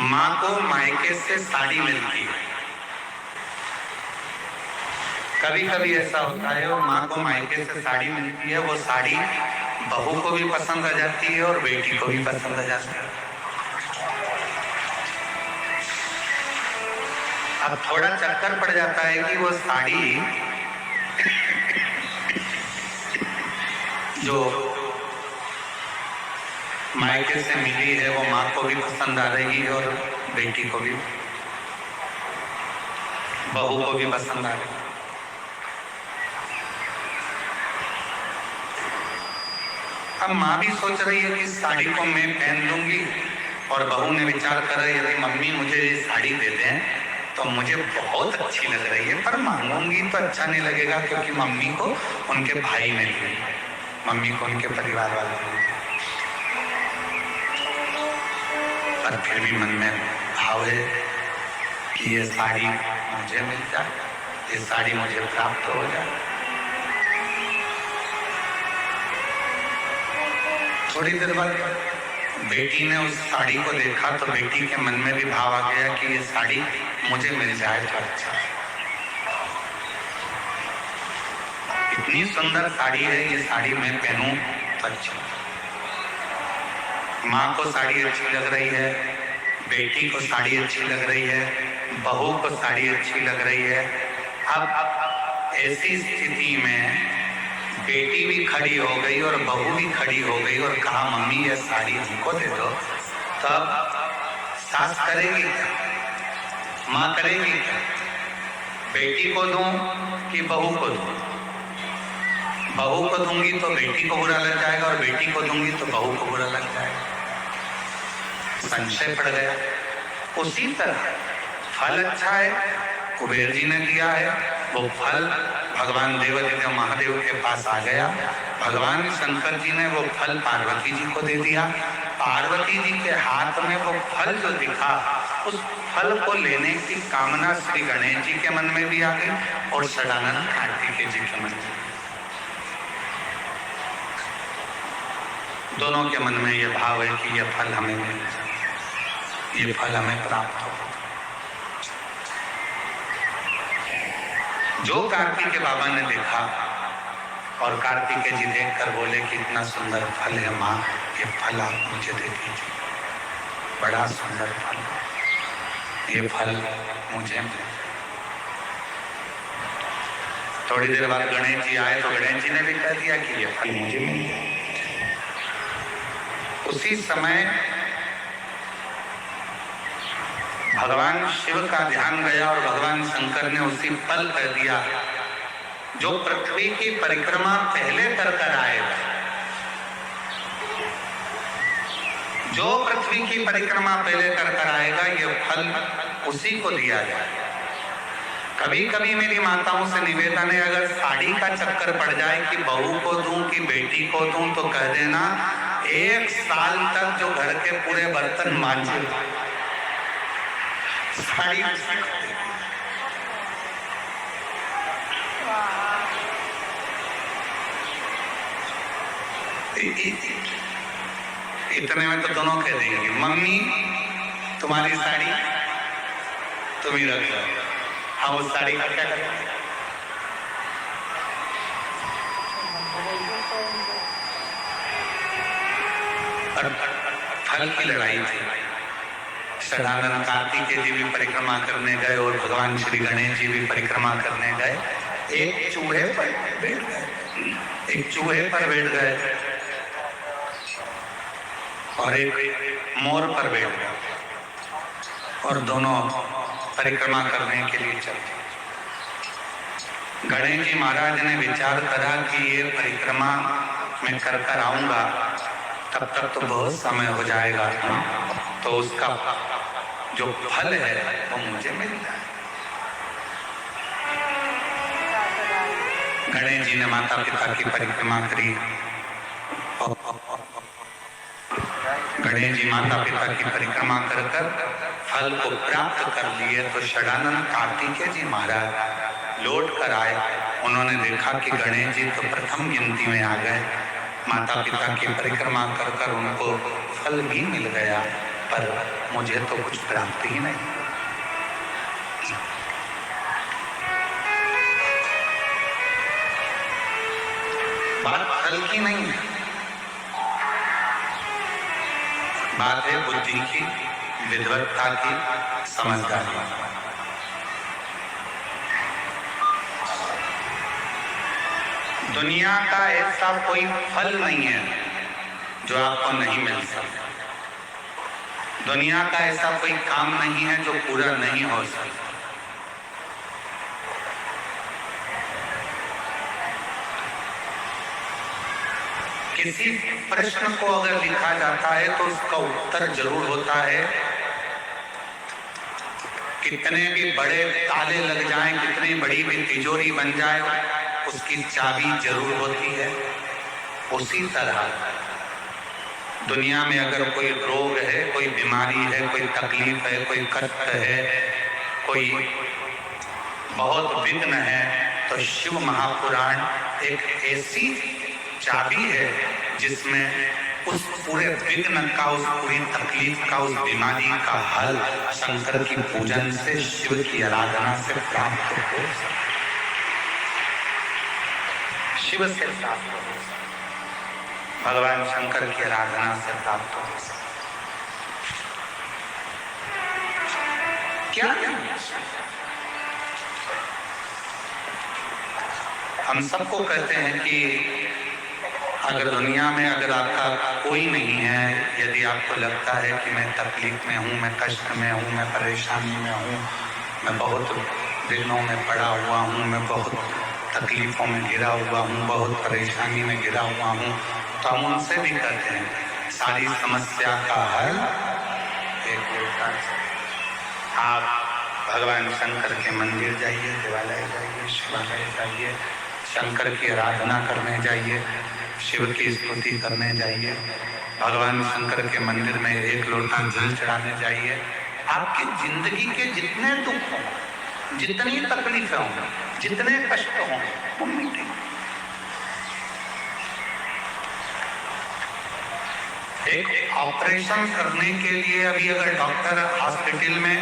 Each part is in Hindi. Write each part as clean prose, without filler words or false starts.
माँ को मायके से साड़ी मिलती है। कभी कभी ऐसा होता है और माँ को मायके से साड़ी मिलती है, वो साड़ी बहू को भी पसंद आ जाती है और बेटी को भी पसंद आ जाती है। अब थोड़ा चक्कर पड़ जाता है कि वो साड़ी जो मायके से मिली है वो माँ को भी पसंद आ रही है और बेटी को भी, बहू को भी पसंद आ रही है। अब माँ भी सोच रही है कि साड़ी को मैं पहन लूंगी, और बहू ने विचार कर रही है कि मम्मी मुझे ये साड़ी दे दें तो मुझे बहुत अच्छी लग रही है, पर मांगूंगी तो अच्छा नहीं लगेगा क्योंकि मम्मी को उनके भाई मिल गई, मम्मी को उनके परिवार वाले मिल गए। पर फिर भी मन में भाव है कि ये साड़ी मुझे मिल जाए, ये साड़ी मुझे प्राप्त हो जाए। थोड़ी देर बाद बेटी ने उस साड़ी को देखा तो बेटी के मन में भी भाव आ गया कि ये साड़ी मुझे मिल जाए तो अच्छा। इतनी सुंदर साड़ी है, ये साड़ी मैं पहनूं तो अच्छा। माँ को साड़ी अच्छी लग रही है, बेटी को साड़ी अच्छी लग रही है, बहू को साड़ी अच्छी लग रही है। अब ऐसी स्थिति में बेटी भी खड़ी हो गई और बहू भी खड़ी हो गई और कहा मम्मी ये साड़ी हमको दे दो। तब सास करेगी क्या, माँ करेगी क्या? बेटी को दूं कि बहू को दूं? बहू को दूंगी तो बेटी को बुरा लग जाएगा और बेटी को दूंगी तो बहू को बुरा लग जाएगा। संशय पड़ गया। उसी तरह फल अच्छा है, कुबेर जी ने दिया है, वो फल भगवान देवादिदेव महादेव के पास आ गया। भगवान शंकर जी ने वो फल पार्वती जी को दे दिया। पार्वती जी के हाथ में वो फल जो दिखा, उस फल को लेने की कामना श्री गणेश जी के मन में भी आ गई और सदानंद कार्तिकेय जी के मन में। दोनों के मन में ये भाव है कि ये फल हमें मिल जाए, ये फल हमें प्राप्त हो। जो कार्तिकेय बाबा ने देखा और कार्तिकेय जी देखकर बोले कि इतना सुंदर फल है माँ, ये फल आप मुझे दे दीजिए, बड़ा सुंदर फल, ये फल मुझे मिले। थोड़ी देर बाद गणेश जी आए तो गणेश जी ने भी कह दिया कि ये फल मुझे मिल गया। उसी समय भगवान शिव का ध्यान गया और भगवान शंकर ने उसी फल कर दिया जो पृथ्वी की परिक्रमा पहले कर आएगा। जो पृथ्वी की परिक्रमा पहले कर आएगा, ये फल उसी को दिया जाए। कभी कभी मेरी माताओं से निवेदन है, अगर साड़ी का चक्कर पड़ जाए कि बहू को दूं कि बेटी को दूं, तो कह देना 1 साल तक जो घर के पूरे बर्तन मांजे साड़ी इतने में तो दोनों कह देंगे मम्मी तुम्हारी साड़ी तुम ही रख लो, हम उस साड़ी का क्या करें? फल की लड़ाई थी। सदानंद कार्तिकेय जी भी परिक्रमा करने गए और भगवान श्री गणेश जी भी परिक्रमा करने गए। एक चूहे पर बैठ गए, एक चूहे पर बैठ गए और एक मोर पर बैठ गए और दोनों परिक्रमा करने के लिए चले। गणेश जी महाराज ने विचार करा कि ये परिक्रमा मैं कर आऊंगा, तब तक तो बहुत समय हो जाएगा, तो उसका जो फल है वो मुझे मिल जाए। गणेश जी ने माता पिता की परिक्रमा करी। गणेश जी माता पिता की परिक्रमा कर फल को प्राप्त कर लिए तो षडानंद कार्तिकेय जी महाराज लौट कर आए। उन्होंने देखा कि गणेश जी तो प्रथम गिनती में आ गए। माता पिता की परिक्रमा कर उनको फल भी मिल गया। पर मुझे तो कुछ प्राप्ति ही नहीं। बात फल की नहीं है, बात है बुद्धि की, विद्वत्ता की, समझदारी। दुनिया का ऐसा कोई फल नहीं है जो आपको नहीं मिल सकता। दुनिया का ऐसा कोई काम नहीं है जो पूरा नहीं हो सकता। किसी प्रश्न को अगर लिखा जाता है तो उसका उत्तर जरूर होता है। कितने भी बड़े ताले लग जाएं, कितनी बड़ी भी तिजोरी बन जाए, उसकी चाबी जरूर होती है। उसी तरह दुनिया में अगर कोई रोग है, कोई बीमारी है, कोई तकलीफ है, कोई कष्ट है, कोई बहुत विघ्न है, तो शिव महापुराण एक ऐसी चाबी है जिसमें उस पूरे विघ्न का, उस पूरी तकलीफ का, उस बीमारी का हल शंकर की पूजन से, शिव की आराधना से प्राप्त हो। शिव से प्राप्त हो, भगवान शंकर की आराधना से प्राप्त हो। क्या हम सबको कहते हैं कि अगर दुनिया में अगर आपका कोई नहीं है, यदि आपको लगता है कि मैं तकलीफ में हूँ, मैं कष्ट में हूँ, मैं परेशानी में हूँ, मैं बहुत दिनों में पड़ा हुआ हूँ, मैं बहुत तकलीफों में घिरा हुआ हूँ, बहुत परेशानी में घिरा हुआ हूँ, तो हम उनसे भी कहते हैं सारी समस्या का हल एक होता है। आप भगवान शंकर के मंदिर जाइए, देवालय जाइए, शिवालय जाइए, शंकर की आराधना करने जाइए, शिव की स्तुति करने जाइए, भगवान शंकर के मंदिर में एक लोटा जल चढ़ाने जाइए। आपकी जिंदगी के जितने दुख हों, जितनी तकलीफें हों, जितने कष्ट हों, वो मिटेंगे। एक ऑपरेशन करने के लिए अभी अगर डॉक्टर हॉस्पिटल में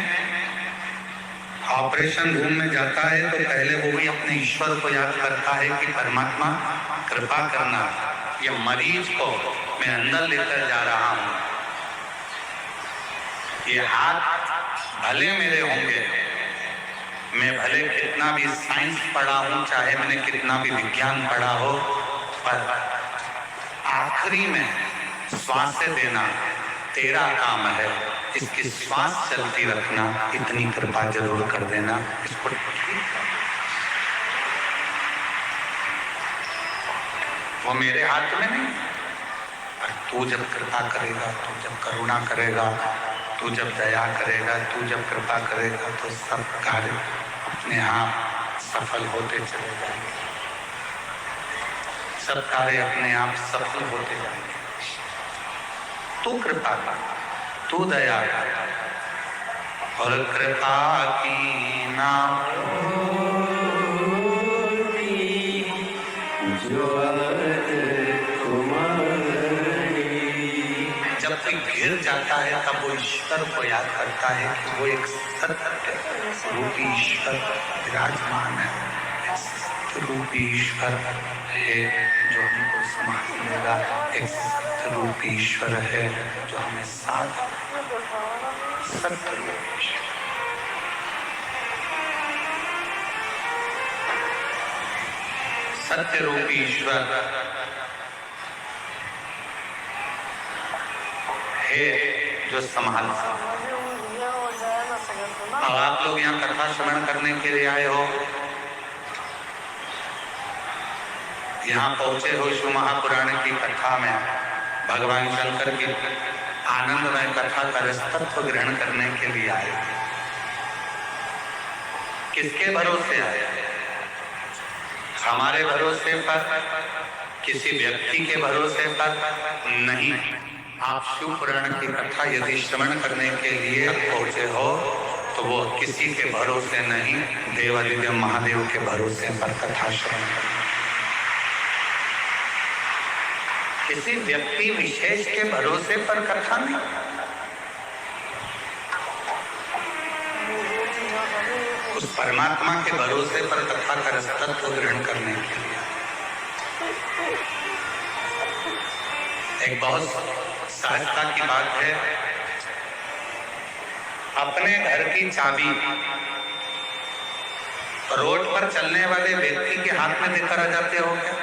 ऑपरेशन रूम में जाता है तो पहले वो भी अपने ईश्वर को याद करता है कि परमात्मा कृपा करना, ये मरीज को मैं अंदर लेकर जा रहा हूँ, ये हाथ भले मेरे होंगे, मैं भले कितना भी साइंस पढ़ा हूँ, चाहे मैंने कितना भी विज्ञान पढ़ा हो, पर आखिरी में श्वास देना तेरा काम है, इसकी श्वास चलती रखना, इतनी कृपा जरूर कर देना। इसको वो मेरे हाथ में नहीं, पर तू जब कृपा करेगा, तू जब करुणा करेगा, तू जब दया करेगा, तू जब कृपा करेगा, तो सब कार्य अपने आप सफल होते चले जाएंगे। सब कार्य अपने आप सफल होते जाएंगे। तू कृपा कर, तू दया कर, और कृपा की ना जब कोई गिर जाता है तब वो ईश्वर को याद करता है कि वो एक सत्य रूपी ईश्वर विराजमान है, सत्य रूपी ईश्वर है जो हमको संभाल लेगा, एक सत्य रूपी ईश्वर है जो हमें साथ, सत्य रूपी ईश्वर। सत्य रूपी ईश्वर है जो संभाल सकता। अब आप लोग यहाँ कथा श्रवण करने के लिए आए हो, यहाँ पहुंचे हो शिव महापुराण की कथा में, भगवान शंकर की आनंदमय कथा का रसतत्व ग्रहण करने के लिए आए। किसके भरोसे आए? हमारे भरोसे पर, किसी व्यक्ति के भरोसे पर नहीं। आप शिव पुराण की कथा यदि श्रवण करने के लिए पहुंचे हो तो वो किसी के भरोसे नहीं, देवादिदेव महादेव के भरोसे पर कथा श्रवण करना। किसी व्यक्ति विशेष के भरोसे पर कथा नहीं। उस परमात्मा के भरोसे पर कथा का रसतत्व को ग्रहण करने के लिए। एक बहुत सहजता की बात है, अपने घर की चाबी रोड पर चलने वाले व्यक्ति के हाथ में देकर आ जाते हो क्या?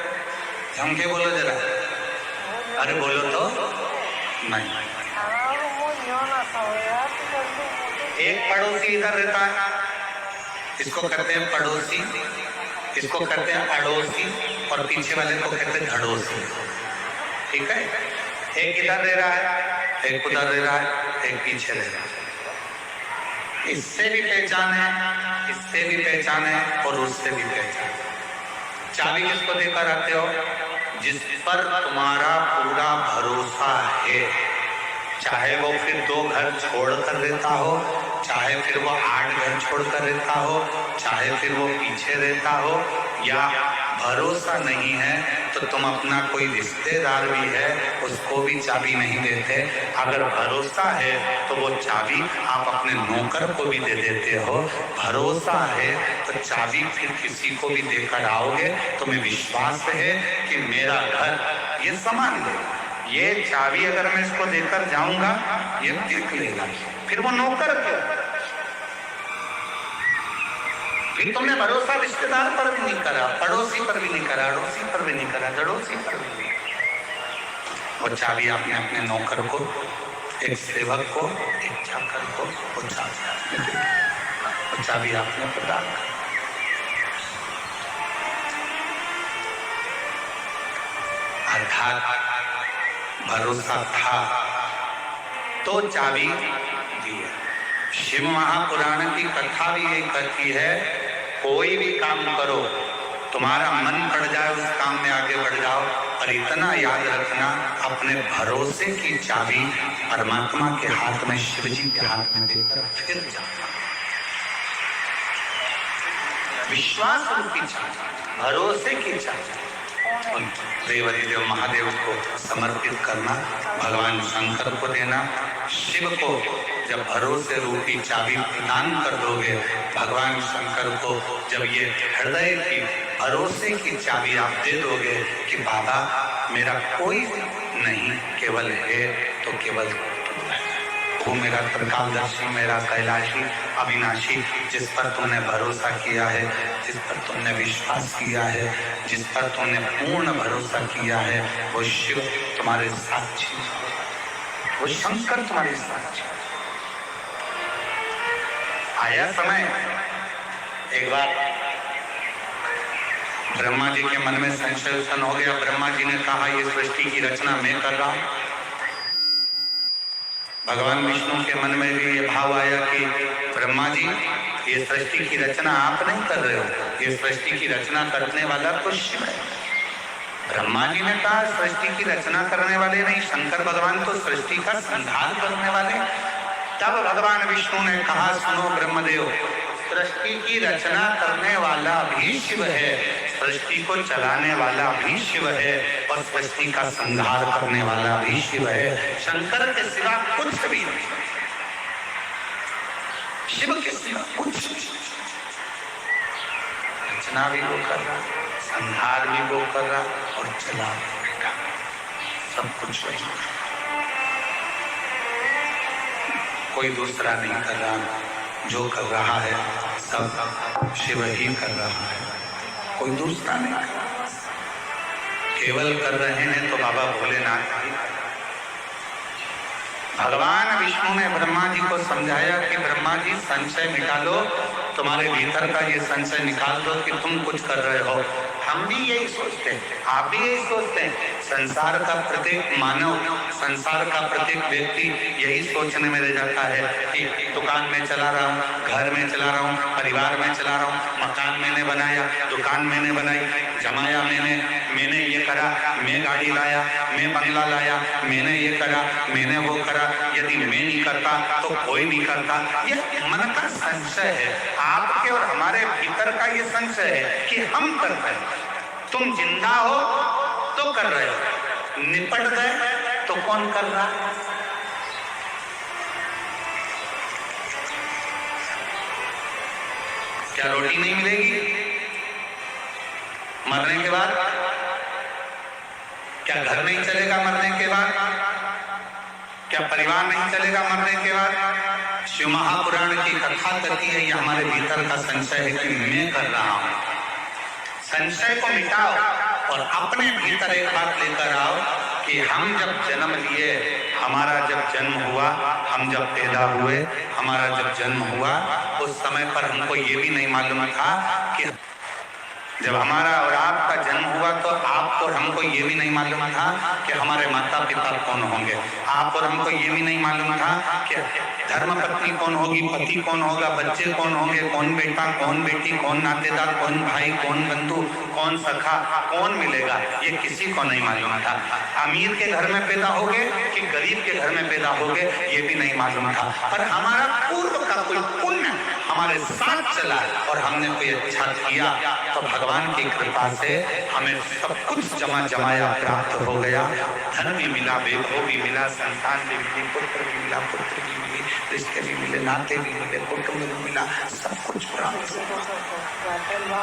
झम के बोलो जरा, अरे बोलो तो नहीं। एक पड़ोसी इधर रहता है, इसको कहते हैं पड़ोसी, इसको कहते हैं अड़ोसी, और पीछे वाले को कहते हैं धड़ोसी। ठीक है, एक इधर रह रहा है, एक उधर रह रहा है, एक पीछे रह रहा है। इससे भी पहचान है, इससे भी पहचान है, और उससे भी पहचान। चाबी किसको देकर आते हो? जिस पर तुम्हारा पूरा भरोसा है, चाहे वो फिर 2 घर छोड़कर रहता हो, चाहे फिर वो 8 घर छोड़कर रहता हो, चाहे फिर वो पीछे रहता हो, या भरोसा नहीं है तो तुम अपना कोई रिश्तेदार भी है उसको भी चाबी नहीं देते। अगर भरोसा है तो वो चाबी आप अपने नौकर को भी दे देते हो। भरोसा है तो चाबी फिर किसी को भी देकर आओगे, तुम्हें विश्वास है कि मेरा घर ये सामान है, ये चाबी अगर मैं इसको देकर जाऊंगा ये देख लेगा। फिर वो नौकर क्यों? फिर तुमने भरोसा रिश्तेदार पर भी नहीं करा, पड़ोसी पर भी नहीं करा, अड़ोसी पर भी नहीं करा, जड़ोसी पर भी नहीं करा। वो चाबी आपने अपने नौकर को, एक सेवक को, एक चाकर को वो चाबी आपने दी, वो चाबी आपने प्रदान कर। अर्थात भरोसा था तो चाबी दी है। शिव महापुराण की कथा भी यही कहती है, कोई भी काम करो, तुम्हारा मन पड़ जाए उस काम में आगे बढ़ जाओ, और इतना याद रखना अपने भरोसे की चाबी परमात्मा के हाथ में, शिव जी के हाथ में देकर फिर जाना। विश्वास रूपी चाबी, भरोसे की चाबी देव महादेव को समर्पित करना, भगवान शंकर को देना। शिव को जब भरोसे रूपी चाबी प्रदान कर दोगे, भगवान शंकर को जब ये हृदय की भरोसे की चाबी आप दे दोगे कि बाबा मेरा कोई नहीं, केवल है तो केवल वो मेरा त्रिकालदर्शी, मेरा कैलाशी, अविनाशी, जिस पर तुमने भरोसा किया है, जिस पर तुमने विश्वास किया है, जिस पर तुमने पूर्ण भरोसा किया है, वो शिव तुम्हारे साक्षी, वो शंकर तुम्हारे साक्षी। आया समय, एक बार ब्रह्मा जी के मन में संशय उत्पन्न हो गया। ब्रह्मा जी ने कहा ये सृष्टि की रचना मैं कर रहा हूं। भगवान विष्णु के मन में भी ये भाव आया कि ब्रह्मा जी ये सृष्टि की रचना आप नहीं कर रहे हो, ये सृष्टि की रचना करने वाला तो शिव है। ब्रह्मा जी ने कहा सृष्टि की रचना करने वाले नहीं, शंकर भगवान तो सृष्टि का संहार करने वाले। तब भगवान विष्णु ने कहा सुनो ब्रह्मदेव, सृष्टि की रचना करने वाला भी शिव है, सृष्टि को चलाने वाला भी शिव है, और सृष्टि का संहार करने वाला भी शिव है। शंकर के सिवा कुछ भी नहीं, शिव के सिवा कुछ नहीं। रचना भी वो कर रहा, संहार भी वो कर रहा, और चला भी रहा, सब कुछ वही। कोई दूसरा नहीं कर रहा, जो कर रहा है सब शिव ही कर रहा है, कोई दूसरा नहीं कर रहा। केवल कर रहे हैं तो बाबा भोलेनाथ ही। भगवान विष्णु ने ब्रह्मा जी को समझाया कि ब्रह्मा जी संशय निकालो, तुम्हारे भीतर का ये संशय निकाल दो कि तुम कुछ कर रहे हो। हम भी यही सोचते हैं, आप भी यही सोचते हैं। संसार का प्रत्येक मानव, संसार का प्रत्येक व्यक्ति यही सोचने में रह जाता है कि दुकान में चला रहा हूँ, घर में चला रहा हूँ, परिवार में चला रहा हूँ, मकान मैंने बनाया, दुकान मैंने बनाई, जमाया मैंने ये करा, मैं गाड़ी लाया, मैं बंगला लाया, मैंने ये करा, मैंने वो करा। यदि मैं नहीं करता तो कोई नहीं करता। ये मन का संशय है, आपके और हमारे भीतर का ये संशय है कि हम कर रहे हैं। तुम जिंदा हो तो कर रहे हो, निपट गए तो कौन कर रहा? क्या रोटी नहीं मिलेगी मरने के बाद? क्या घर नहीं चलेगा मरने के बाद? क्या परिवार नहीं चलेगा मरने के बाद? शिव महापुराण की कथा कहती है ये हमारे भीतर का संशय है कि मैं कर रहा हूं। संशय को मिटाओ और अपने भीतर एक बात लेकर आओ कि हम जब जन्म लिए, हमारा जब जन्म हुआ, हम जब पैदा हुए, हमारा जब जन्म हुआ, उस समय पर हमको ये भी नहीं मालूम था कि जब हमारा और आपका जन्म हुआ तो आपको और हमको ये भी नहीं मालूम था कि हमारे माता पिता कौन होंगे। आप और हमको ये भी नहीं मालूम था कि धर्म पत्नी कौन होगी, पति कौन होगा, बच्चे कौन होंगे, कौन बेटा कौन बेटी, कौन नातेदार, कौन भाई, कौन बंधु, कौन सखा, कौन मिलेगा, ये किसी को नहीं मालूम था। अमीर के घर में पैदा होगे कि गरीब के घर में पैदा होगे ये भी नहीं मालूम था। पर हमारा पूर्व का कोई पुण्य हमारे साथ चला और हमने कोई अच्छा किया तो भगवान की कृपा से हमें सब कुछ जमा जमाया प्राप्त हो गया। धन भी मिला, वैभव भी मिला, संतान भी मिली, पुत्र भी मिला, पुत्र भी मिली, रिश्ते भी मिले, नाते भी मिले, कुटुंब भी मिला, सब कुछ प्राप्त हुआ।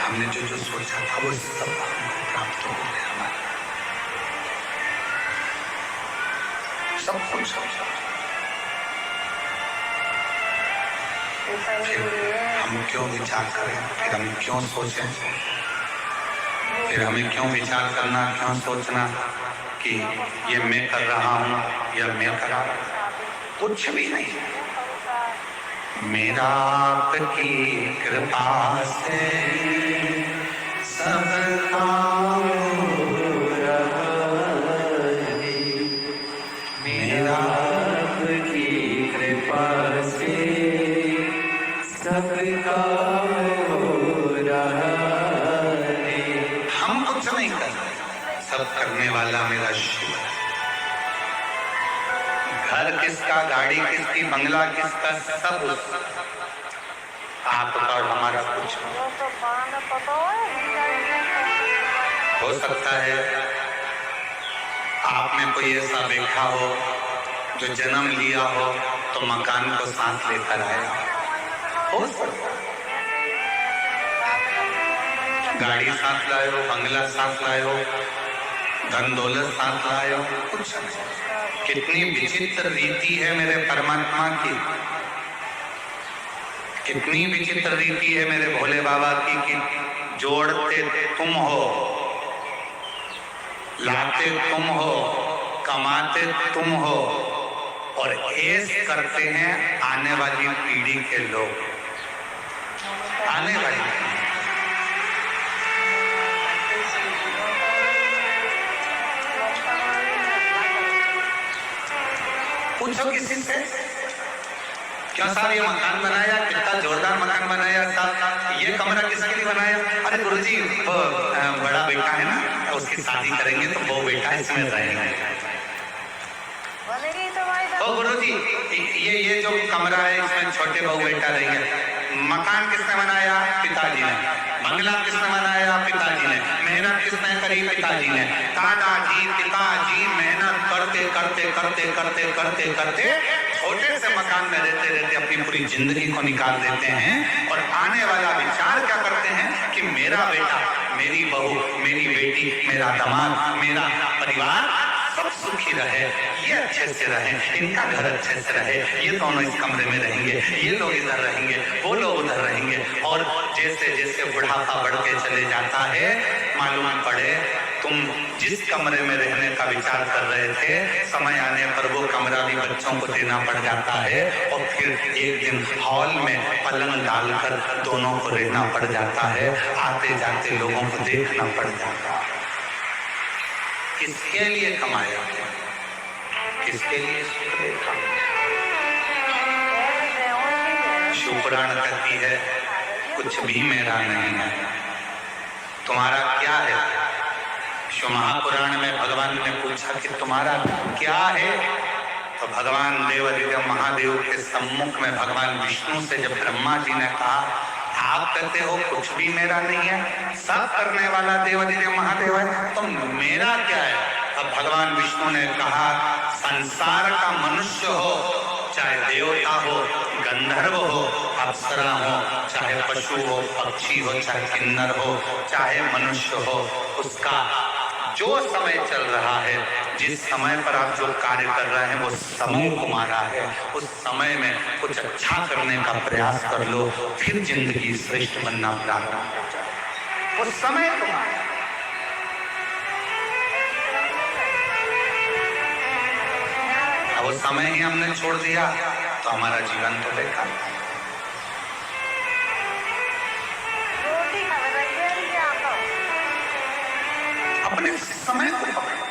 हमने जो जो सोचा था वो सब प्राप्त हो गया हमारा, सब कुछ। फिर हम क्यों विचार करें, फिर हम क्यों सोचें, फिर हमें क्यों विचार करना, क्यों सोचना कि ये मैं कर रहा हूँ या मैं करा रहा हूँ? कुछ भी नहीं। मेरा आपकी कृपा से सब काम हो रहा है, मेरा आपकी कृपा से सबका हो रहा है। हम कुछ नहीं कर रहे, सब करने वाला मेरा शिव है। घर किसका, गाड़ी किसकी, बंगला किसका, सब आपका और हमारा कुछ हो सकता है। आपने कोई ऐसा देखा हो जो जन्म लिया हो तो मकान को साथ लेकर आया हो, गाड़ी साथ लाए हो, बंगला साथ लाए हो, धन दौलत साथ लाए हो, कुछ नहीं। कितनी विचित्र रीति है मेरे परमात्मा की, कितनी विचित्र रीति है मेरे भोले बाबा की कि जोड़ते तुम हो, लाते तुम हो, कमाते तुम हो और ऐश करते हैं आने वाली पीढ़ी के लोग। आने वाली पूछो किसी से, क्या साहब ये मकान बनाया, कितना जोरदार मकान बनाया साहब, ये कमरा किसके लिए बनाया? अरे गुरुजी वो बड़ा बेटा है ना, उसकी शादी करेंगे तो वो बेटा इसमें रहेगा। ओ गुरुजी ये जो कमरा है इसमें छोटे बहू बेटा रहेंगे। मकान किसने बनाया? पिताजी ने। बंगला किसने बनाया? पिताजी ने। मेहनत किसने करी? पिताजी ने। दादाजी पिताजी मेहनत करते करते करते करते करते करते छोटे से मकान में रहते रहते अपनी पूरी जिंदगी को निकाल देते हैं और आने वाला विचार क्या करते हैं कि मेरा बेटा, मेरी बहू, मेरी बेटी, मेरा दामाद, मेरा परिवार सब सुखी रहे, ये अच्छे से रहे, इनका घर अच्छे से रहे, ये दोनों इस कमरे में रहेंगे, ये लोग इधर रहेंगे, वो लोग उधर रहेंगे। और जैसे जैसे बुढ़ापा बढ़ के चले जाता है, मालूम पड़े तुम जिस कमरे में रहने का विचार कर रहे थे, समय आने पर वो कमरा भी बच्चों को देना पड़ जाता है और फिर एक दिन हॉल में पलंग डालकर दोनों को रहना पड़ जाता है, आते जाते लोगों को देखना पड़ जाता है। किसके लिए कमाया, किसके लिए सुख देखा? शिवपुराण कहती है कुछ भी मेरा नहीं है, तुम्हारा क्या है? शिव महापुराण में भगवान ने पूछा कि तुम्हारा क्या है? तो भगवान देवादिदेव महादेव के सम्मुख में भगवान विष्णु से जब ब्रह्मा जी ने कहा आप कहते हो कुछ भी मेरा नहीं है, सब करने वाला देवादिदेव महादेव है, तो मेरा क्या है? अब भगवान विष्णु ने कहा संसार का मनुष्य हो, चाहे देवता हो, गंधर्व हो, अप्सरा हो, चाहे पशु हो, पक्षी हो, चाहे किन्नर हो, चाहे मनुष्य हो, उसका जो समय चल रहा है, जिस समय पर आप जो कार्य कर रहे हैं वो समय तुम्हारा है। उस समय में कुछ अच्छा करने का प्रयास कर लो, फिर जिंदगी श्रेष्ठ बनना प्रारंभ हो जाए। वो समय तुम्हारा। अब वो समय ही हमने छोड़ दिया तो हमारा जीवन तो बेकार। अपने समय को पकड़ो,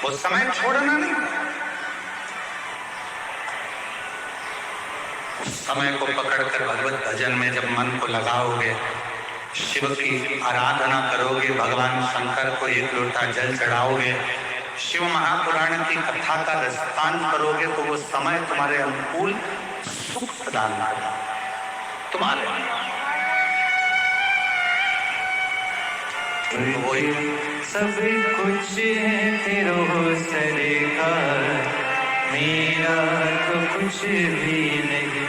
वो समय छोड़ना नहीं। उस समय को पकड़कर भगवत भजन में जब मन को लगाओगे, शिव की आराधना करोगे, भगवान शंकर को एक लोटा जल चढ़ाओगे, शिव महापुराण की कथा का रसपान करोगे, तो वो समय तुम्हारे अनुकूल सुख प्रदान करेगा। तुम्हारे वही सब कुछ है तेरो सरेगा, मेरा तो कुछ भी नहीं।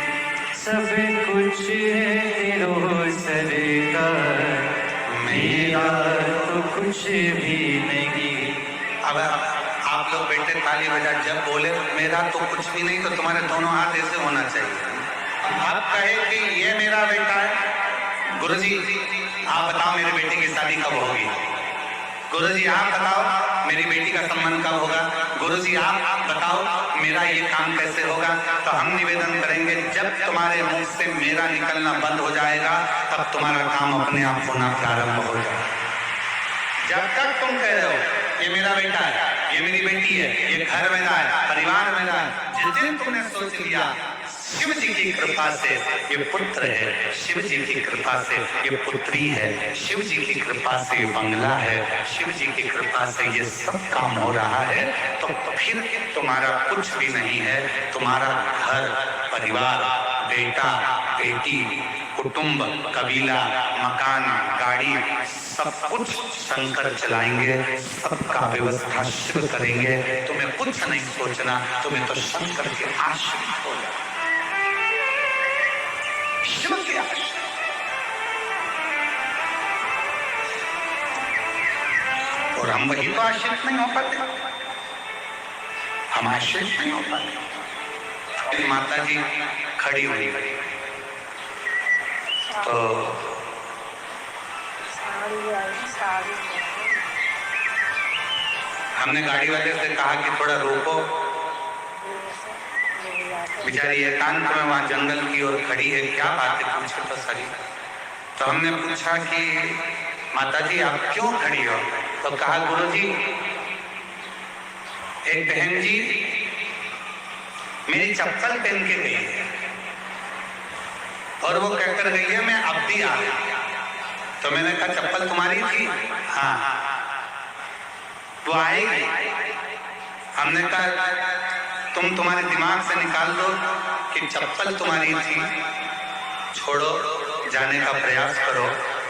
सब कुछ है तेरो सरेगा, मेरा तो कुछ भी नहीं। अब आप लोग बेटे ताली बजा, जब बोले मेरा तो कुछ भी नहीं तो तुम्हारे दोनों हाथ ऐसे होना चाहिए। आप कहे कि ये मेरा बेटा है, गुरुजी आप बताओ मेरे बेटे की शादी कब होगी, गुरुजी आप बताओ मेरी बेटी का सम्मान कब होगा, गुरुजी आप बताओ मेरा ये काम कैसे होगा। तो हम निवेदन करेंगे, जब तुम्हारे मुंह से मेरा निकलना बंद हो जाएगा तब तुम्हारा काम अपने आप होना प्रारंभ हो जाएगा। जब तक तुम कह रहे हो ये मेरा बेटा है, ये मेरी बेटी है, ये घर मेरा है, परिवार मेरा है, जिस दिन तुमने सोच लिया शिव जी की कृपा से ये पुत्र है, शिव जी की कृपा से ये पुत्री है, शिव जी की कृपा से ये बंगला है, शिव जी की कृपा से ये सब काम हो रहा है, तो फिर तुम्हारा कुछ भी नहीं है। तुम्हारा घर परिवार, बेटा बेटी, कुटुंब, कबीला, मकान, गाड़ी, सब कुछ शंकर चलाएंगे, सबका व्यवस्था शिव करेंगे। तुम्हें कुछ नहीं सोचना, तुम्हें तो शंकर के आश्रित हो जाना, शिव के आश्रित। और हम वही तो आश्रित नहीं हो पाते, हम आश्रित नहीं हो पाते। माता जी खड़ी हुई तो हमने गाड़ी वाले से कहा कि थोड़ा रोको, बेचारी एकांत में वहां जंगल की ओर खड़ी है, क्या बात है पूछे तो सही। तो हमने पूछा कि माता जी आप क्यों खड़ी हो, तो कहा गुरुजी एक बहन जी मेरी चप्पल पहन के गई है और वो कहकर गई है मैं अब भी आ गई। तो मैंने कहा चप्पल तुम्हारी थी? हाँ। वो आएगी? हमने कहा तुम तुम्हारे दिमाग से निकाल दो कि चप्पल तुम्हारी थी, छोड़ो, जाने का प्रयास करो,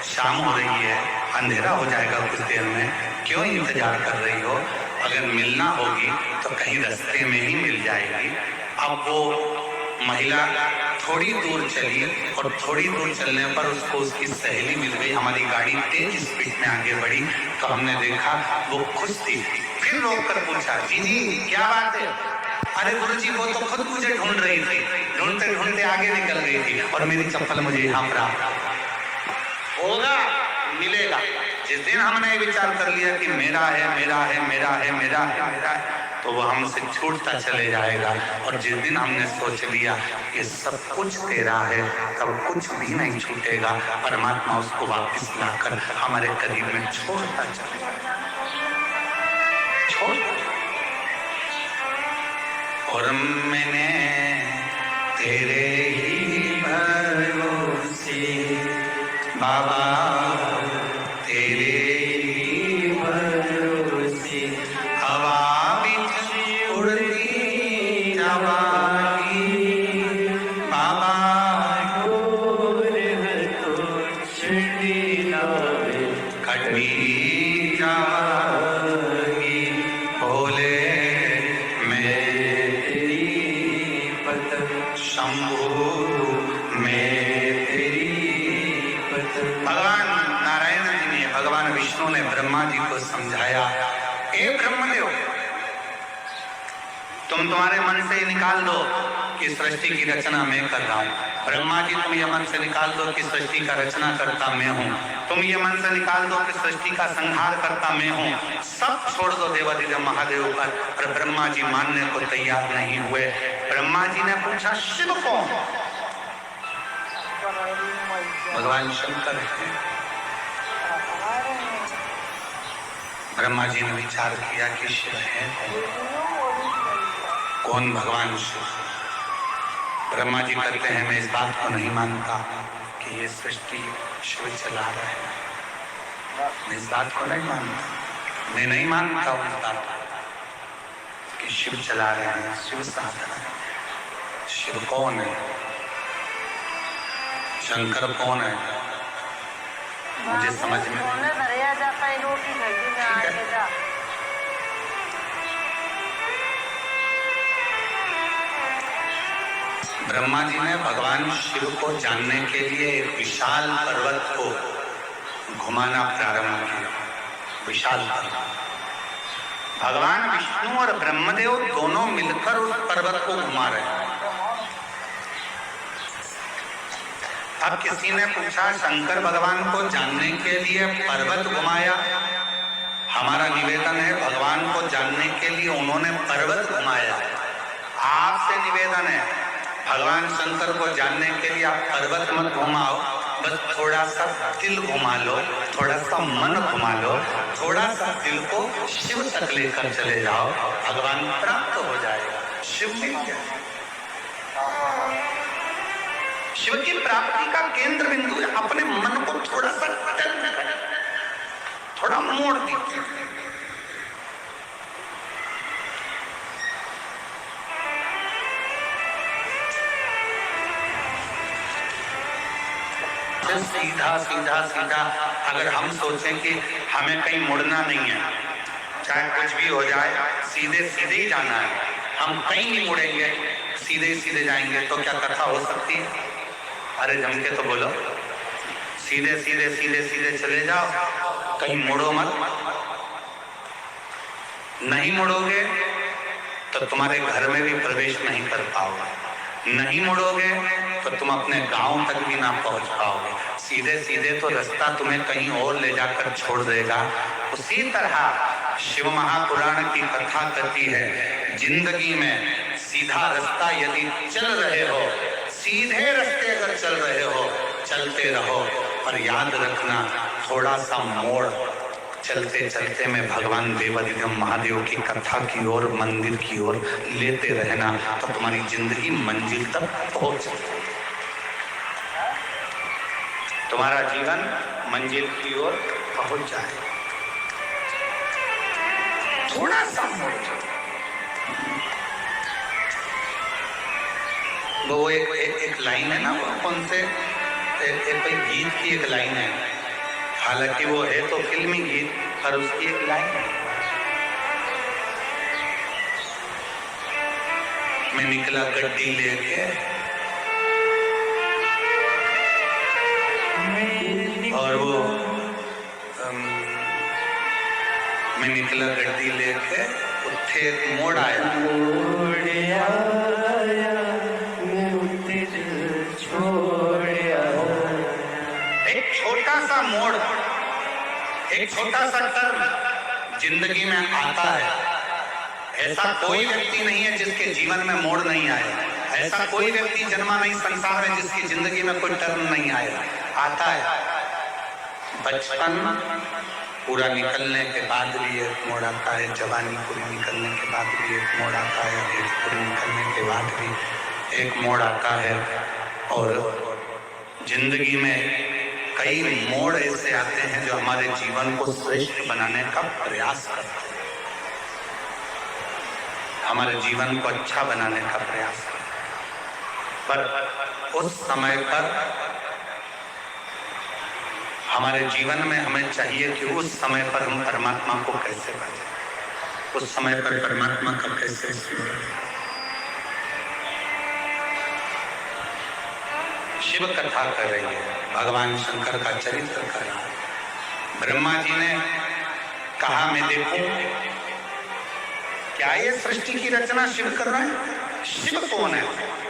शाम हो रही है, अंधेरा हो जाएगा कुछ देर में, क्यों इंतजार कर रही हो? अगर मिलना होगी तो कहीं रास्ते में ही मिल जाएगी। अब वो महिला थोड़ी दूर चली और थोड़ी दूर चलने पर उसको उसकी सहेली मिल गई। हमारी गाड़ी तेज स्पीड में आगे बढ़ी तो हमने देखा वो खुश थी। फिर रोक कर पूछा जी क्या बात है? अरे गुरुजी वो तो खुद मुझे ढूंढ रही थी, ढूंढते ढूंढते आगे निकल गई थी और मेरी चप्पल मुझे यहाँ प्राप्त होगा, मिलेगा। जिस दिन हमने विचार कर लिया कि मेरा है मेरा है मेरा है मेरा है मेरा है, तो वो हमसे छूटता चले जाएगा। और जिस दिन हमने सोच लिया कि सब कुछ तेरा है, तब कुछ भी नहीं छूटेगा। परमात्मा उसको वापस लाकर हमारे करीब में छोड़ता चले जाएगा, छोड़। और मैंने तेरे ही भरोसे बाबा, तेरे ही भरोसे हवा बिच उड़ती जावागी बाबा, गोर तो छड़ी लावे कटी जावागी। भोले मैं तेरी पत शंभु ब्रह्मा जी को समझाया, हे ब्रह्मदेव, तुम तुम्हारे मन से निकाल दो कि सृष्टि की रचना मैं कर रहा हूं। ब्रह्मा जी, तुम ये मन से निकाल दो कि सृष्टि का रचना करता मैं हूं। तुम ये मन से निकाल दो कि सृष्टि का संहार करता मैं हूं। सब छोड़ दो देवाधिदेव महादेव पर ब्रह्मा जी मानने को तैयार नहीं हुए। ब्रह्मा जी ने पूछा, शिव कौन? भगवान शंकर है। ब्रह्मा जी ने विचार किया कि शिव है कौन? भगवान शिव। ब्रह्मा जी कहते हैं, मैं इस बात को नहीं मानता कि ये सृष्टि शिव चला रहा है। मैं इस बात को नहीं मानता, मैं नहीं मानता उस बात कि शिव चला रहे हैं, शिव साधन है। शिव कौन है? शंकर कौन है? मुझे समझ में ब्रह्मा जी ने भगवान शिव को जानने के लिए एक विशाल पर्वत को घुमाना प्रारंभ किया। विशाल पर्वत। भगवान विष्णु और ब्रह्मदेव दोनों मिलकर उस पर्वत को घुमा रहे हैं। अब किसी ने पूछा, शंकर भगवान को जानने के लिए पर्वत घुमाया? हमारा निवेदन है, भगवान को जानने के लिए उन्होंने पर्वत घुमाया। आपसे निवेदन है, भगवान शंकर को जानने के लिए आप पर्वत मत घुमाओ, बस थोड़ा सा दिल घुमा लो, थोड़ा सा मन घुमा लो, थोड़ा सा दिल को शिव तक लेकर चले जाओ, भगवान प्राप्त हो जाएगा। शिव मिल गया। शिव की प्राप्ति का केंद्र बिंदु है। अपने मन को थोड़ा सा टर्न करें, थोड़ा मोड़ दीजिए। सीधा सीधा सीधा अगर हम सोचें कि हमें कहीं मुड़ना नहीं है, चाहे कुछ भी हो जाए, सीधे सीधे ही जाना है, हम कहीं नहीं मुड़ेंगे, सीधे सीधे जाएंगे, तो क्या कथा हो सकती है? अरे जम के तो बोलो, सीधे सीधे सीधे सीधे चले जाओ, कहीं मुड़ो मत। नहीं मुड़ोगे तो तुम्हारे घर में भी प्रवेश नहीं कर पाओगे, नहीं मुड़ोगे तो तुम अपने गांव तक भी ना पहुंच पाओगे। सीधे सीधे तो रास्ता तुम्हें कहीं और ले जाकर छोड़ देगा। उसी तरह शिव महापुराण की कथा कहती है, जिंदगी में सीधा रास्ता यदि चल रहे हो, सीधे रास्ते अगर चल रहे हो, चलते रहो, पर याद रखना थोड़ा सा मोड़ चलते चलते में भगवान देवाधिदेव महादेव की कथा की ओर, मंदिर की ओर लेते रहना, तो तुम्हारी जिंदगी मंजिल तक पहुंच, तुम्हारा जीवन मंजिल की ओर पहुंच जाए। थोड़ा सा मोड़। वो एक लाइन है ना, वो कौन से एक गीत की एक लाइन है, हालांकि वो है तो फिल्मी गीत, पर उसकी एक लाइन है, मैं निकला गड्डी लेके और वो मैं निकला गड्डी लेके, उत्थे एक मोड़ आया, एक छोटा सा मोड़, एक छोटा सा टर्न जिंदगी में आता है। ऐसा कोई व्यक्ति नहीं है जिसके जीवन में मोड़ नहीं आया, ऐसा कोई व्यक्ति जन्मा नहीं संसार में जिसकी जिंदगी में कोई टर्न नहीं आया। आता है बचपन पूरा निकलने के बाद भी एक मोड़ आता है, जवानी पूरी निकलने के बाद भी एक मोड़ आता है, एज पूरी निकलने के बाद भी एक मोड़ आता है, और जिंदगी में कई मोड़ ऐसे आते हैं जो हमारे जीवन को श्रेष्ठ बनाने का प्रयास करते हैं, हमारे जीवन को अच्छा बनाने का प्रयास करते हैं। पर उस समय पर हमारे जीवन में हमें चाहिए कि उस समय पर हम परमात्मा को कैसे भजें, उस समय पर परमात्मा का कैसे स्मरण। शिव कथा कर रही है, भगवान शंकर का चरित्र कर रहा है। ब्रह्मा जी ने कहा मैं देखूं क्या ये सृष्टि की रचना शिव कर रहे हैं? शिव कौन है?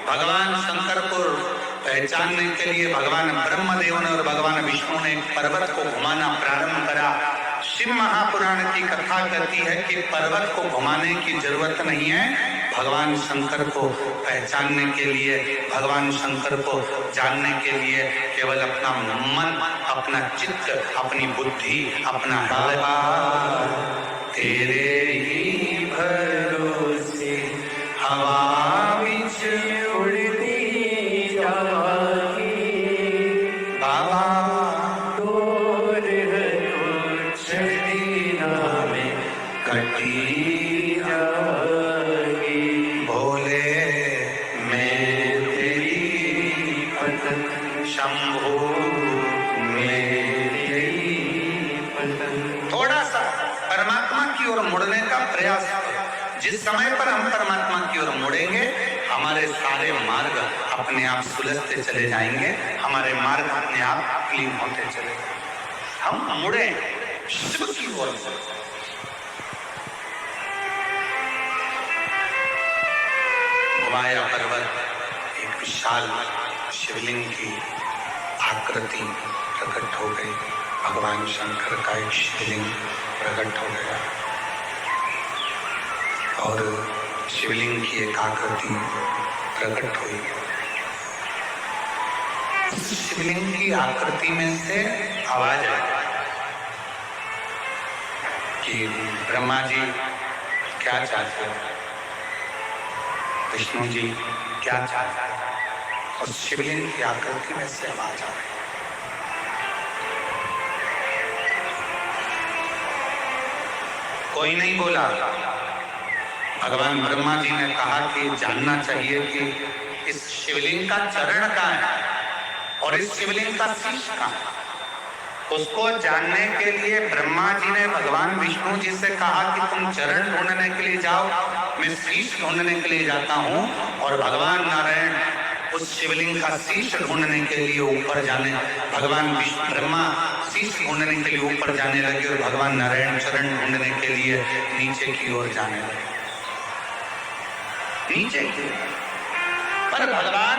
भगवान शंकर को पहचानने के लिए भगवान ब्रह्मदेव ने और भगवान विष्णु ने पर्वत को घुमाना प्रारंभ करा। शिव महापुराण की कथा कहती है कि पर्वत को घुमाने की जरूरत नहीं है। भगवान शंकर को पहचानने के लिए, भगवान शंकर को जानने के लिए केवल अपना मन, अपना चित्त, अपनी बुद्धि, अपना हृदय तेरे ही भरोसे हवा बिच उड़ती जागी बाबा तोर छड़ी नामे कटी जागी भोले मैं तेरी पतन शंभो मैं तेरी पतन। थोड़ा सा परमात्मा की ओर मुड़ने का प्रयास करो। जिस समय पर हम परमात्मा की ओर मुड़ेंगे हमारे सारे मार्ग अपने आप सुलझते चले जाएंगे, हमारे मार्ग अपने आप क्लीन होते चले जाएंगे। हम मुड़े शिव की ओर। घुमाया पर्वत, एक विशाल शिवलिंग की आकृति प्रकट हो गई। भगवान शंकर का एक शिवलिंग प्रकट हो गया और शिवलिंग की एक आकृति प्रकट हुई। शिवलिंग की आकृति में से आवाज आई कि ब्रह्मा जी क्या चाहते हो, विष्णु जी क्या चाहते हो। और शिवलिंग की आकृति में से आवाज आ रही। कोई नहीं बोला। भगवान ब्रह्मा जी ने कहा कि जानना चाहिए कि इस शिवलिंग का चरण कहाँ है और इस शिवलिंग का शीश कहाँ है। उसको जानने के लिए ब्रह्मा जी ने भगवान विष्णु जी से कहा कि तुम चरण ढूंढने के लिए जाओ, मैं शीश ढूंढने के लिए जाता हूँ। और भगवान नारायण उस शिवलिंग का शीश ढूंढने के लिए ऊपर जाने, भगवान ब्रह्मा शीश ढूंढने के लिए ऊपर जाने लगे और भगवान नारायण चरण ढूंढने के लिए नीचे की ओर जाने लगे। नीचे की पर भगवान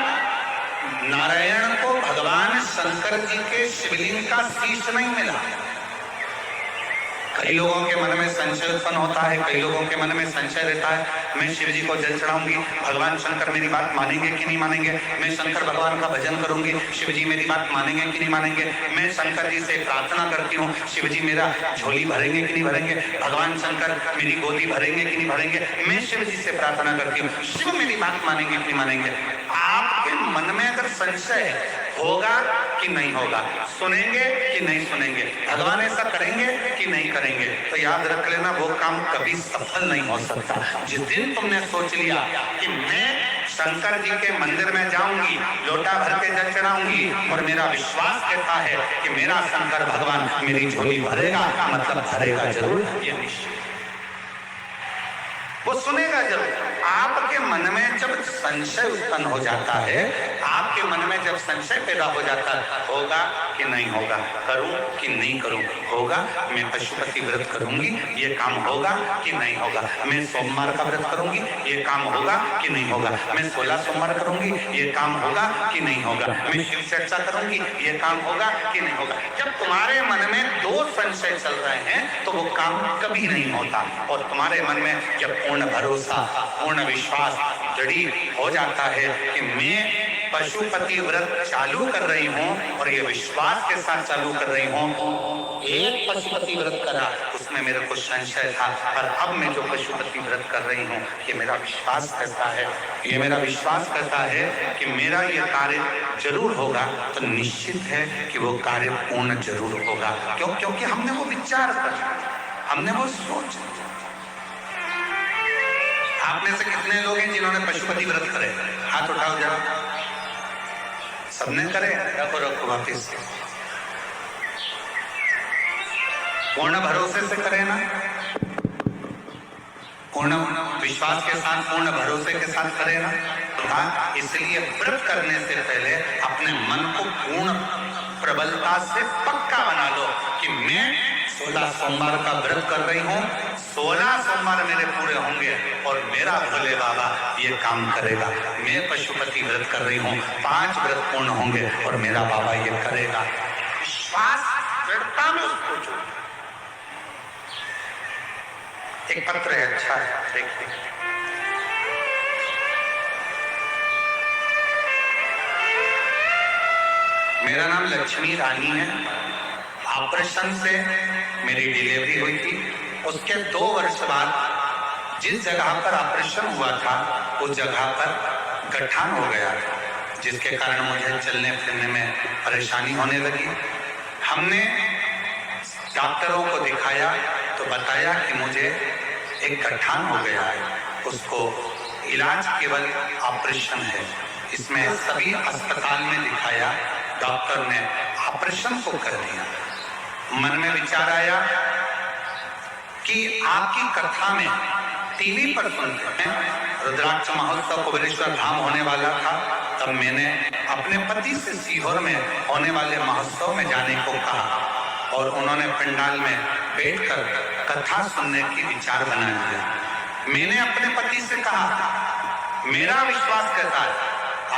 नारायण को भगवान शंकर जी के शिवलिंग का शीश नहीं मिला। कई लोगों के मन में संशय उत्पन्न होता है, कई लोगों के मन में संशय रहता है मैं शिव जी को जल चढ़ाऊंगी, भगवान शंकर मेरी बात मानेंगे कि नहीं मानेंगे। मैं शंकर भगवान का भजन करूंगी, शिव जी मेरी बात मानेंगे कि नहीं मानेंगे। मैं शंकर जी से प्रार्थना करती हूँ, शिव जी मेरा झोली भरेंगे कि नहीं भरेंगे। भगवान शंकर मेरी गोदी भरेंगे कि नहीं भरेंगे। मैं शिव जी से प्रार्थना करती हूँ, शिव मेरी बात मानेंगे कि नहीं मानेंगे। आपके मन में अगर संशय होगा कि नहीं होगा, सुनेंगे कि नहीं सुनेंगे, भगवान ऐसा करेंगे कि नहीं करेंगे, तो याद रख लेना वो काम कभी सफल नहीं हो सकता। जिस दिन तुमने सोच लिया कि मैं शंकर जी के मंदिर में जाऊंगी, लोटा भर के जल चढ़ाऊंगी और मेरा विश्वास कहता है कि मेरा शंकर भगवान मेरी झोली भरेगा, मतलब भरेगा जरूर, ये निश्चित। वो सुनेगा जरूर। आपके मन में जब संशय उत्पन्न हो जाता है, आपके मन में जब संशय पैदा हो जाता है, होगा कि नहीं होगा, करूं कि नहीं करूं, होगा मैं पशुपति व्रत करूंगी, ये काम होगा कि नहीं होगा। मैं सोमवार का व्रत करूंगी, ये काम होगा कि नहीं होगा। मैं 16 सोमवार करूंगी, ये काम होगा कि नहीं होगा। मैं शिव चर्चा करूंगी, ये काम होगा कि नहीं होगा। जब तुम्हारे मन में दो संशय चल रहे हैं तो वो काम कभी नहीं होता। और तुम्हारे मन में जब पूर्ण भरोसा, पूर्ण विश्वास दृढ़ हो जाता है कि मैं पशुपति व्रत चालू कर रही हूँ और ये विश्वास के साथ चालू कर रही हूँ, एक पशुपति व्रत करा उसमें मेरे को संशय था, पर अब मैं जो पशुपति व्रत कर रही हूँ ये मेरा विश्वास करता है, ये मेरा विश्वास करता है कि मेरा ये कार्य जरूर होगा, तो निश्चित है कि वो कार्य पूर्ण जरूर होगा। क्योंकि हमने वो विचार कर, हमने वो सोच। आप में से कितने लोग हैं जिन्होंने पशुपति व्रत करे? हाथ उठाओ जरा। सबने करे? रखो वापिस। पूर्ण भरोसे से करे ना, पूर्ण विश्वास के साथ, पूर्ण भरोसे के साथ करे ना। हाँ, इसलिए व्रत करने से पहले अपने मन को पूर्ण प्रबलता से पक्का बना लो कि मैं 16 सोमवार का व्रत कर रही हूँ। 16 सोमवार मेरे पूरे होंगे और मेरा भोले बाबा ये काम करेगा। मैं पशुपति व्रत कर रही हूँ, 5 व्रत पूर्ण होंगे और मेरा बाबा ये करेगा। विश्वास दृढ़ता में उसको जोड़। एक पत्र है, अच्छा है, देखिए। मेरा नाम लक्ष्मी रानी है। ऑपरेशन से मेरी डिलीवरी हुई थी। उसके 2 वर्ष बाद जिस जगह पर ऑपरेशन हुआ था उस जगह पर गठान हो गया था, जिसके कारण मुझे चलने फिरने में परेशानी होने लगी। हमने डॉक्टरों को दिखाया तो बताया कि मुझे एक गठान हो गया है, उसको इलाज केवल ऑपरेशन है। इसमें सभी अस्पताल में दिखाया, डॉक्टर ने ऑपरेशन को कर दिया। मन में विचार आया कि आपकी कथा में टीवी पर सुनते हैं, रुद्राक्ष महोत्सव भुवनेश्वर धाम होने वाला था, तब मैंने अपने पति से सीहोर में होने वाले महोत्सव में जाने को कहा और उन्होंने पंडाल में बैठकर कथा सुनने की विचार बना लिया। मैंने अपने पति से कहा, मेरा विश्वास कहता है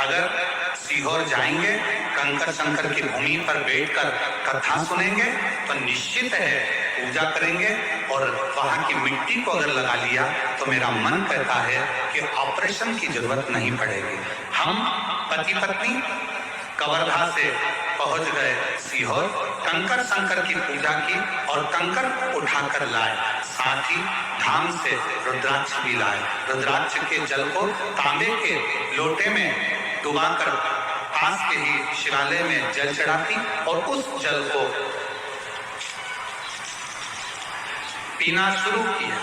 अगर सीहोर जाएंगे, कंकर शंकर की भूमि पर बैठकर कथा सुनेंगे तो निश्चित है पूजा करेंगे और वहां की मिट्टी को अगर लगा लिया तो मेरा मन कहता है कि ऑपरेशन की जरूरत नहीं पड़ेगी। हम पति पत्नी कवर्धा से पहुंच गए सीहोर, कंकर शंकर की पूजा की और कंकर उठाकर लाए, साथ ही धाम से रुद्राक्ष भी लाए। रुद्राक्ष के जल को तांबे के लोटे में डुबाकर पास के ही शिवालय में जल चढ़ाती और उस जल को पीना शुरू किया।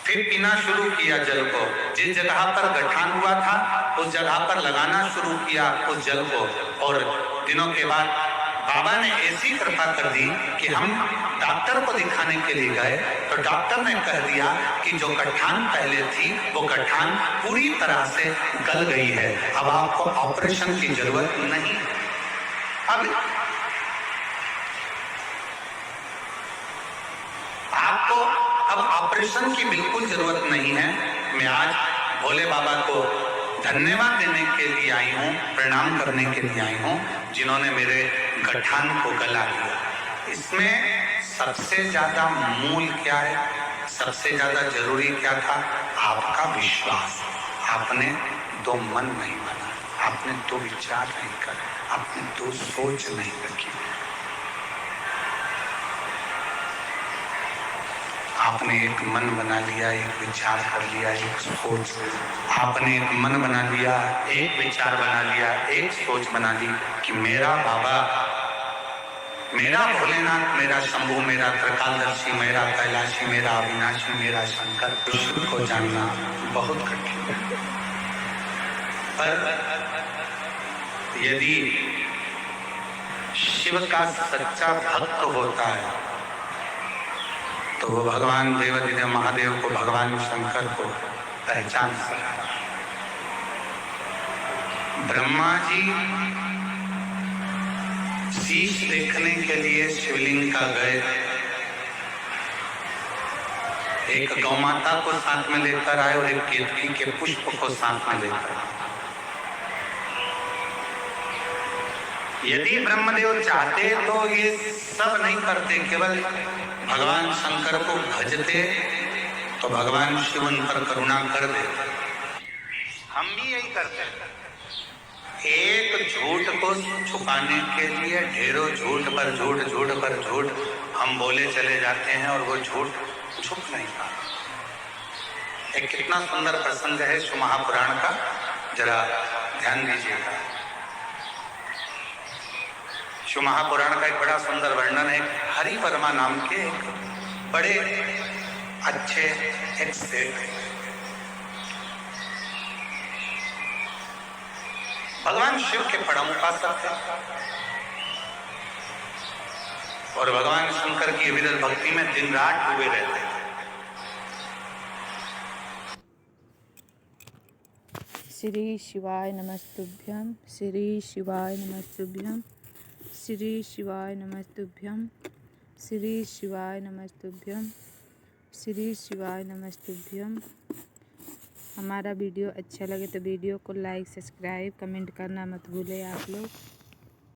फिर पीना शुरू किया जल को। जिस जगह पर गठान हुआ था उस जगह पर लगाना शुरू किया उस जल को, और दिनों के बाद बाबा ने ऐसी कृपा कर दी कि हम डॉक्टर को दिखाने के लिए गए तो डॉक्टर ने कह दिया कि जो गठान पहले थी वो गठान पूरी तरह से गल गई है, अब आपको ऑपरेशन की जरूरत नहीं। अब आपको अब ऑपरेशन की बिल्कुल जरूरत नहीं है। मैं आज भोले बाबा को धन्यवाद देने के लिए आई हूँ, प्रणाम करने के लिए आई हूँ, जिन्होंने मेरे गठान को गला दिया। इसमें सबसे ज्यादा मूल क्या है, सबसे ज्यादा जरूरी क्या था? आपका विश्वास। आपने 2 मन नहीं बना, आपने 2 विचार नहीं करे, आपने 2 सोच नहीं रखी, आपने एक मन बना लिया, एक विचार कर लिया, एक सोच। आपने एक मन बना लिया, एक विचार बना लिया, एक सोच बना ली कि मेरा बाबा, मेरा भोलेनाथ, मेरा शंभू, मेरा त्रिकालदर्शी, मेरा कैलाशी, मेरा अविनाशी, मेरा शंकर, विष्णु को जानना बहुत कठिन है। पर यदि शिव का सच्चा भक्त होता है तो वो भगवान देवाधिदेव महादेव को, भगवान शंकर को पहचान सकता है। ब्रह्मा जी शीश देखने के लिए शिवलिंग का गए, एक गौ माता को साथ में लेकर आए और एक केतकी के पुष्प को साथ में लेकर आए। यदि ब्रह्मदेव चाहते तो ये सब नहीं करते, केवल भगवान शंकर को भजते तो भगवान शिव उन पर करुणा कर देते। हम भी यही करते हैं। एक झूठ को छुपाने के लिए ढेरों झूठ पर झूठ, झूठ पर झूठ हम बोले चले जाते हैं और वो झूठ छुप नहीं पाता। एक कितना सुंदर प्रसंग है शिव महापुराण का, जरा ध्यान दीजिएगा। शिव महापुराण का एक बड़ा सुंदर वर्णन है। हरि वर्मा नाम के एक बड़े अच्छे एक सेठ है। भगवान शिव के परम उपासक थे और भगवान शंकर की विरल भक्ति में दिन रात डूबे रहते थे। श्री शिवाय नमस्तुभ्यं, श्री शिवाय नमस्तुभ्यं, श्री शिवाय नमस्तुभ्यं। श्री शिवाय नमस्तुभ्यम। श्री शिवाय नमस्तुभ्यम। हमारा वीडियो अच्छा लगे तो वीडियो को लाइक, सब्सक्राइब, कमेंट करना मत भूलें आप लोग।